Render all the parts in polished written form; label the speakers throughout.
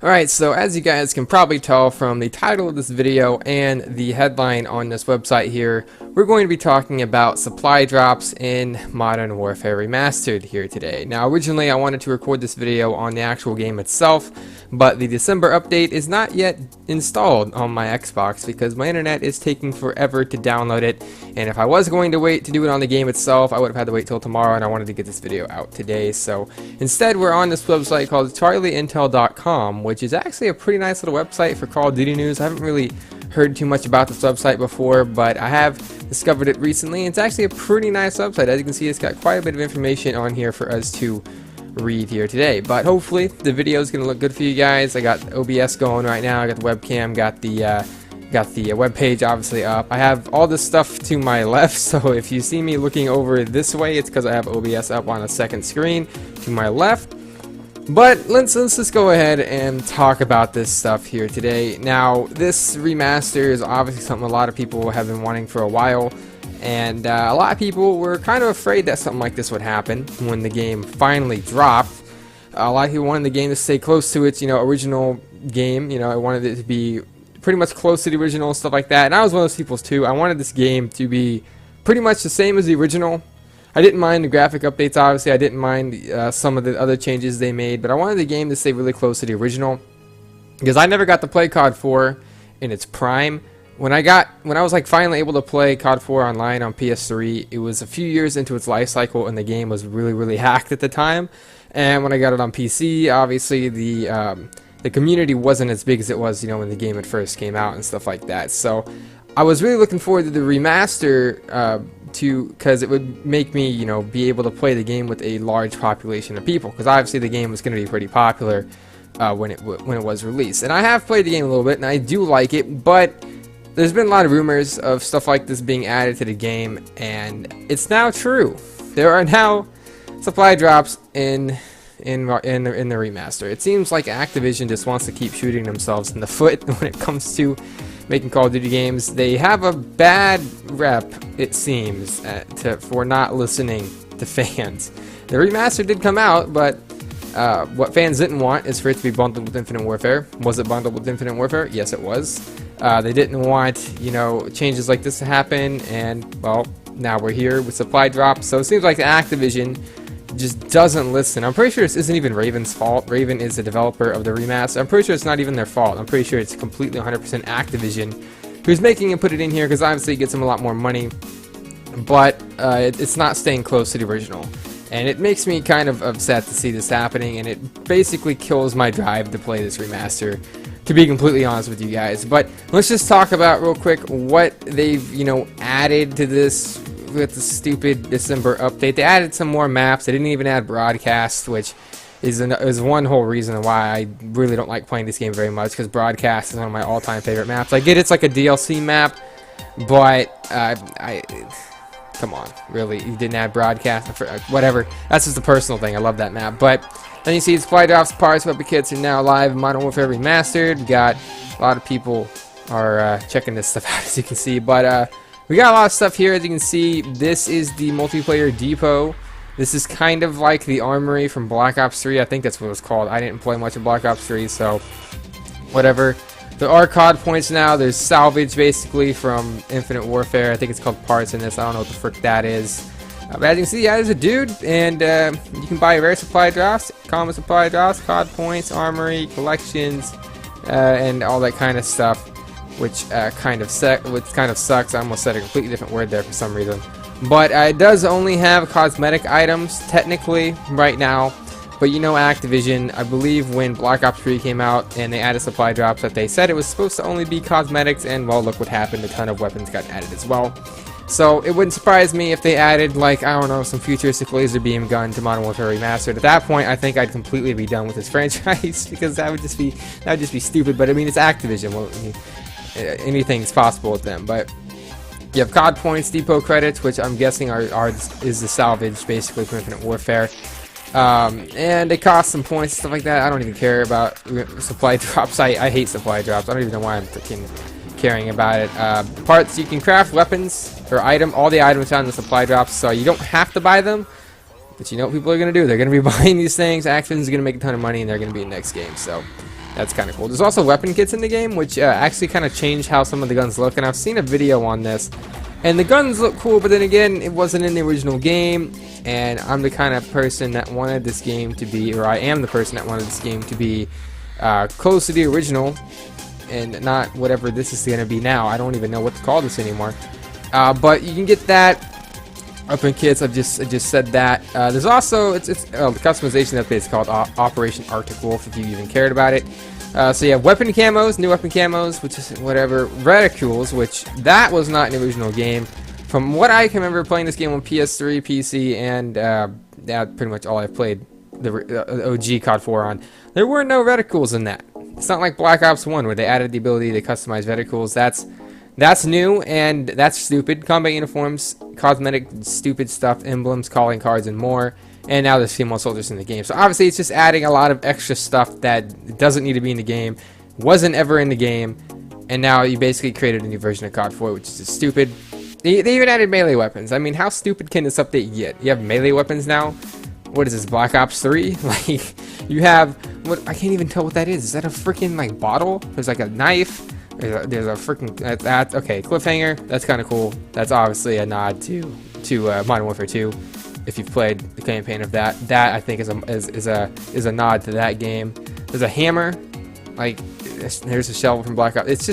Speaker 1: Alright, so as you guys can probably tell from the title of this video and the headline on this website here, we're going to be talking about supply drops in Modern Warfare Remastered here today. Now originally I wanted to record this video on the actual game itself, but the December update is not yet installed on my Xbox because my internet is taking forever to download it, and if I was going to wait to do it on the game itself, I would have had to wait till tomorrow, and I wanted to get this video out today. So instead we're on this website called charlieintel.com, which is actually a pretty nice little website for Call of Duty news. I haven't really heard too much about this website before, but I have discovered it recently. It's actually a pretty nice website. As you can see, it's got quite a bit of information on here for us to read here today, but hopefully the video is going to look good for you guys. I got OBS going right now. I got the webcam, got the web page obviously up. I have all this stuff to my left, so if you see me looking over this way, it's because I have OBS up on a second screen to my left. But let's just go ahead and talk about this stuff here today. Now, this remaster is obviously something a lot of people have been wanting for a while, and a lot of people were kind of afraid that something like this would happen when the game finally dropped. A lot of people wanted the game to stay close to its, original game. I wanted it to be pretty much close to the original and stuff like that, and I was one of those people too. I wanted this game to be pretty much the same as the original. I didn't mind the graphic updates, obviously. I didn't mind some of the other changes they made, but I wanted the game to stay really close to the original because I never got to play COD 4 in its prime. When I was like finally able to play COD 4 online on PS3, it was a few years into its life cycle, and the game was really hacked at the time. And when I got it on PC, obviously the community wasn't as big as it was, when the game had first came out and stuff like that. So I was really looking forward to the remaster because it would make me, be able to play the game with a large population of people, because obviously the game was going to be pretty popular when it was released. And I have played the game a little bit, and I do like it, but there's been a lot of rumors of stuff like this being added to the game, and it's now true. There are now supply drops in the remaster. It seems like Activision just wants to keep shooting themselves in the foot when it comes to making Call of Duty games. They have a bad rep, it seems, for not listening to fans. The remaster did come out, but what fans didn't want is for it to be bundled with Infinite Warfare. Was it bundled with Infinite Warfare? Yes, it was. They didn't want, changes like this to happen, and, well, now we're here with supply drops. So it seems like Activision just doesn't listen. I'm pretty sure this isn't even Raven's fault. Raven is the developer of the remaster. I'm pretty sure it's not even their fault. I'm pretty sure it's completely 100% Activision who's making it put it in here, because obviously it gets them a lot more money, but it's not staying close to the original. And it makes me kind of upset to see this happening, and it basically kills my drive to play this remaster, to be completely honest with you guys. But let's just talk about real quick what they've, added to this with the stupid December update. They added some more maps. They didn't even add broadcast, which is one whole reason why I really don't like playing this game very much, because broadcast is one of my all-time favorite maps. I get it's like a DLC map, but come on, really, you didn't add broadcast? Whatever, that's just a personal thing. I love that map. But then you see supply drops, parts, weapon kits are now live in Modern Warfare Remastered. We got a lot of people are checking this stuff out, as you can see, but we got a lot of stuff here. As you can see, this is the multiplayer depot. This is kind of like the armory from Black Ops 3. I think that's what it was called. I didn't play much of Black Ops 3, so whatever. There are COD points now. There's salvage, basically, from Infinite Warfare. I think it's called parts in this. I don't know what the frick that is. But as you can see, yeah, there's a dude, and you can buy rare supply drops, common supply drops, COD points, armory, collections, and all that kind of stuff. Which kind of sucks. I almost said a completely different word there for some reason. But it does only have cosmetic items, technically, right now. But Activision, I believe when Black Ops 3 came out and they added supply drops, that they said it was supposed to only be cosmetics, and, well, look what happened. A ton of weapons got added as well. So it wouldn't surprise me if they added, like, I don't know, some futuristic laser beam gun to Modern Warfare Remastered. At that point, I think I'd completely be done with this franchise, because that would just be stupid. But I mean, it's Activision. Well, anything's possible with them. But you have COD points, depot credits, which I'm guessing is the salvage, basically, for Infinite Warfare. And they cost some points and stuff like that. I don't even care about supply drops. I hate supply drops. I don't even know why I'm freaking caring about it. Parts, you can craft weapons or all the items found in the supply drops, so you don't have to buy them. But you know what people are going to do? They're going to be buying these things. Activision's going to make a ton of money, and they're going to be in the next game. So That's kind of cool. There's also weapon kits in the game, which actually kind of change how some of the guns look, and I've seen a video on this. And the guns look cool, but then again, it wasn't in the original game, and I'm the kind of person that wanted this game to be, or I am the person that wanted this game to be close to the original, and not whatever this is going to be now. I don't even know what to call this anymore. But you can get that. Weapon kits, I just said that. There's also the customization update is called Operation Arctic Wolf, if you even cared about it. So you have weapon camos, new weapon camos, which is whatever. Reticules, which that was not in the original game. From what I can remember playing this game on PS3, PC, and that's pretty much all I've played the OG COD 4 on. There were no reticules in that. It's not like Black Ops 1 where they added the ability to customize reticules. That's new, and that's stupid. Combat uniforms, cosmetic, stupid stuff, emblems, calling cards, and more. And now there's female soldiers in the game. So obviously it's just adding a lot of extra stuff that doesn't need to be in the game, wasn't ever in the game, and now you basically created a new version of COD 4, which is just stupid. They even added melee weapons. I mean, how stupid can this update get? You have melee weapons now? What is this, Black Ops 3? Like, you have, what, I can't even tell what that is. Is that a freaking, like, bottle? There's, like, a knife. There's a freaking, okay, cliffhanger. That's kind of cool. That's obviously a nod to Modern Warfare 2. If you've played the campaign of that I think is a nod to that game. There's a hammer, like there's a shovel from Black Ops. It's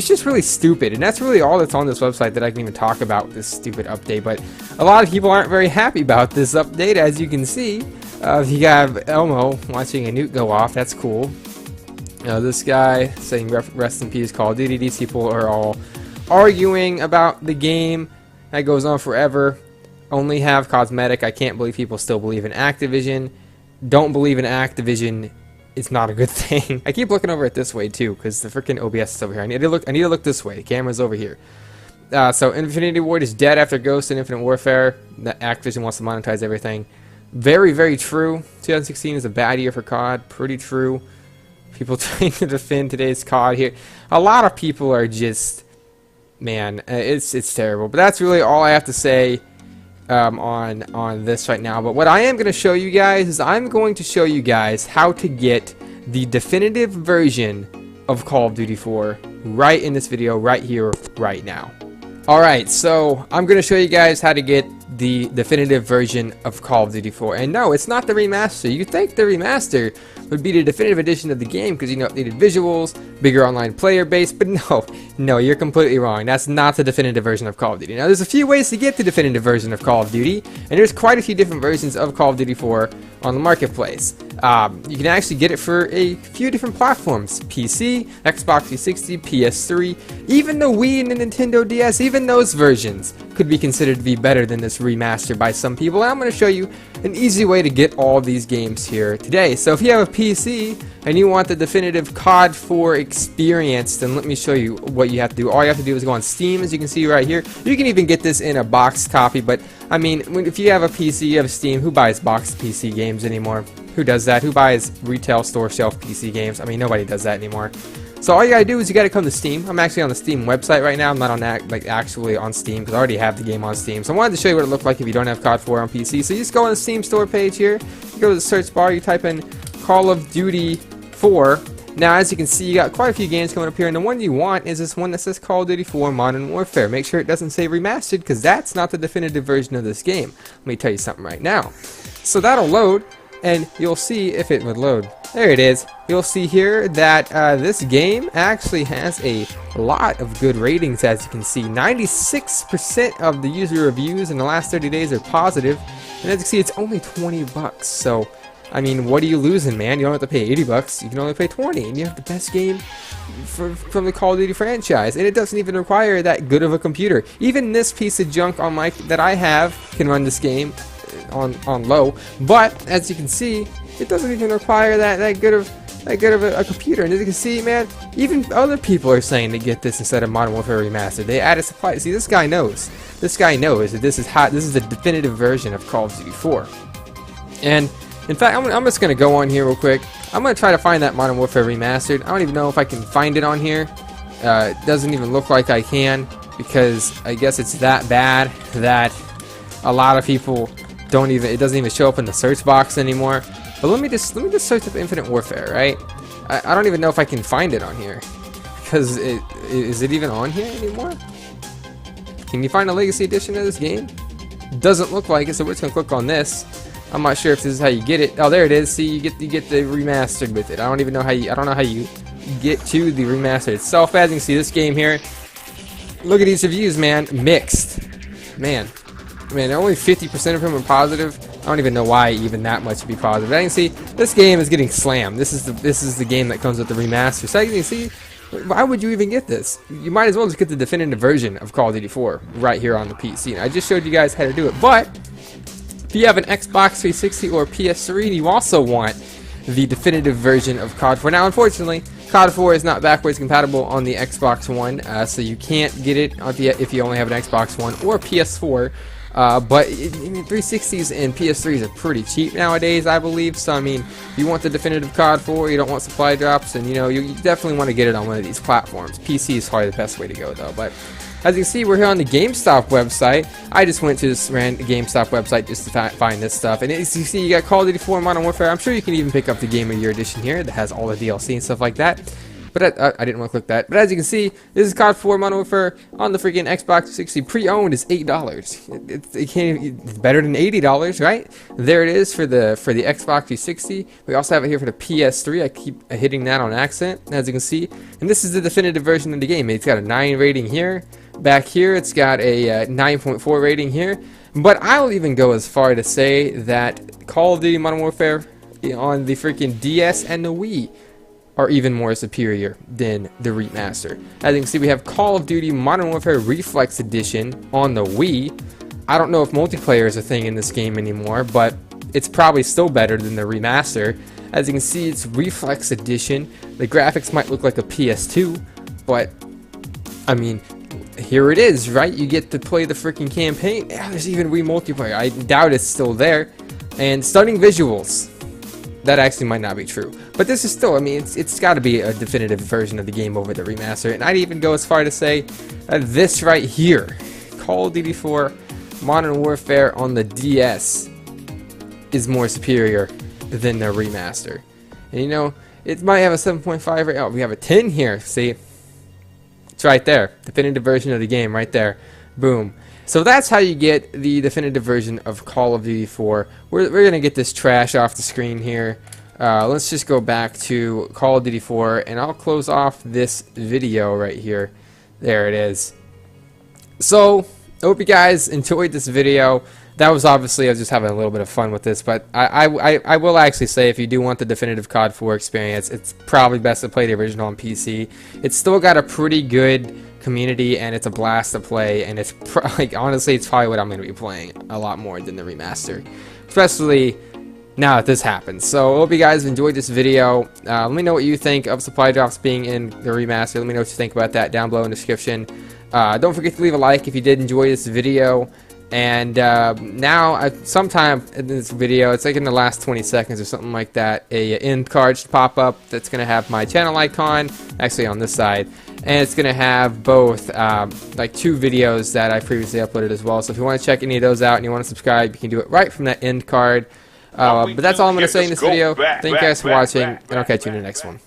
Speaker 1: just really stupid, and that's really all that's on this website that I can even talk about this stupid update. But a lot of people aren't very happy about this update, as you can see. You have Elmo watching a nuke go off. That's cool. This guy saying rest in peace Call of Duty. These people are all arguing about the game. That goes on forever. Only have cosmetic. I can't believe people still believe in Activision. Don't believe in Activision. It's not a good thing. I keep looking over it this way too, because the freaking OBS is over here. I need to look this way. The camera's over here. So Infinity Ward is dead after Ghost and Infinite Warfare. Activision wants to monetize everything. Very, very true. 2016 is a bad year for COD. Pretty true. People trying to defend today's COD here. A lot of people are just, man, it's terrible. But that's really all I have to say on this right now. But what I am going to show you guys is I'm going to show you guys how to get the definitive version of Call of Duty 4 right in this video, right here, right now. Alright, so I'm going to show you guys how to get the definitive version of Call of Duty 4. And no, it's not the remaster. You think the remaster would be the definitive edition of the game because, you know, updated visuals, bigger online player base, but no, you're completely wrong. That's not the definitive version of Call of Duty. Now, there's a few ways to get the definitive version of Call of Duty, and there's quite a few different versions of Call of Duty 4 on the marketplace. You can actually get it for a few different platforms: PC, Xbox 360, PS3, even the Wii and the Nintendo DS. Even those versions could be considered to be better than this remaster by some people. And I'm going to show you an easy way to get all these games here today. So if you have a PC and you want the definitive COD 4 experience, then let me show you what you have to do. All you have to do is go on Steam, as you can see right here. You can even get this in a boxed copy, but I mean, if you have a PC, you have Steam. Who buys boxed PC games anymore? Who does that? Who buys retail store shelf PC games? I mean, nobody does that anymore. So all you gotta do is you gotta come to Steam. I'm actually on the Steam website right now. I'm not on that, like, actually on Steam, because I already have the game on Steam. So I wanted to show you what it looked like if you don't have COD 4 on PC. So you just go on the Steam store page here. You go to the search bar. You type in Call of Duty 4. Now, as you can see, you got quite a few games coming up here, and the one you want is this one that says Call of Duty 4 Modern Warfare. Make sure it doesn't say Remastered, because that's not the definitive version of this game. Let me tell you something right now. So that'll load, and you'll see if it would load. There it is. You'll see here that this game actually has a lot of good ratings, as you can see. 96% of the user reviews in the last 30 days are positive, and as you can see, it's only 20 bucks. So, I mean, what are you losing, man? You don't have to pay 80 bucks. You can only pay 20, and you have the best game from the Call of Duty franchise. And it doesn't even require that good of a computer. Even this piece of junk on that I have can run this game on low. But as you can see, it doesn't even require that good of a computer. And as you can see, man, even other people are saying to get this instead of Modern Warfare Remastered. They added supply. See, this guy knows. This guy knows that this is hot. This is the definitive version of Call of Duty 4. And in fact, I'm just going to go on here real quick. I'm going to try to find that Modern Warfare Remastered. I don't even know if I can find it on here. It doesn't even look like I can, because I guess it's that bad that a lot of people don't even, it doesn't even show up in the search box anymore. But let me just search up Infinite Warfare, right? I don't even know if I can find it on here. Because is it even on here anymore? Can you find a Legacy Edition of this game? Doesn't look like it, so we're just gonna click on this. I'm not sure if this is how you get it. Oh, there it is. See, you get the remastered with it. I don't even know how you. I don't know how you get to the remastered itself. As you can see, this game here. Look at these reviews, man. Mixed. Man, only 50% of them are positive. I don't even know why even that much would be positive. I can see this game is getting slammed. This is the game that comes with the remaster. So you can see, why would you even get this? You might as well just get the definitive version of Call of Duty 4 right here on the PC. And I just showed you guys how to do it. But if you have an Xbox 360 or PS3 and you also want the definitive version of COD 4. Now, unfortunately, COD 4 is not backwards compatible on the Xbox One, so you can't get it if you only have an Xbox One or PS4. But 360s and PS3s are pretty cheap nowadays, I believe. So, I mean, if you want the definitive COD 4, you don't want supply drops, and you definitely want to get it on one of these platforms. PC is probably the best way to go, though. But as you can see, we're here on the GameStop website. I just went to this random GameStop website just to find this stuff. And as you see, you got Call of Duty 4 Modern Warfare. I'm sure you can even pick up the Game of the Year edition here that has all the DLC and stuff like that. But I didn't want to click that. But as you can see, this is COD 4 Modern Warfare on the freaking Xbox 360. Pre-owned is $8. It's better than $80, right? There it is for the Xbox 360. We also have it here for the PS3. I keep hitting that on accident, as you can see. And this is the definitive version of the game. It's got a 9 rating here. Back here, it's got a 9.4 rating here. But I'll even go as far to say that Call of Duty Modern Warfare on the freaking DS and the Wii are even more superior than the remaster. As you can see, we have Call of Duty Modern Warfare Reflex Edition on the Wii. I don't know if multiplayer is a thing in this game anymore, but it's probably still better than the remaster. As you can see, it's Reflex Edition. The graphics might look like a PS2, but I mean, here it is, right? You get to play the freaking campaign. Yeah, there's even Wii multiplayer. I doubt it's still there. And stunning visuals. That actually might not be true. But this is still, I mean, it's got to be a definitive version of the game over the remaster. And I'd even go as far to say that this right here, Call of Duty 4 Modern Warfare on the DS, is more superior than the remaster. And it might have a 7.5 rate. Oh, we have a 10 here. See? It's right there. Definitive version of the game right there. Boom. So that's how you get the definitive version of Call of Duty 4. We're going to get this trash off the screen here. Let's just go back to Call of Duty 4, and I'll close off this video right here. There it is. So, I hope you guys enjoyed this video. That was obviously, I was just having a little bit of fun with this, but I will actually say, if you do want the definitive COD 4 experience, it's probably best to play the original on PC. It's still got a pretty good community, and it's a blast to play, and it's honestly, it's probably what I'm going to be playing a lot more than the remaster, especially now that this happens. So I hope you guys enjoyed this video. Let me know what you think of supply drops being in the remaster. Let me know what you think about that down below in the description. Don't forget to leave a like if you did enjoy this video. And now, sometime in this video, it's like in the last 20 seconds or something like that, a end card should pop up that's going to have my channel icon, actually on this side, and it's going to have both like 2 videos that I previously uploaded as well. So if you want to check any of those out and you want to subscribe, you can do it right from that end card. But that's all I'm going to say in this video. Thank you guys for watching, and I'll catch you in the next one.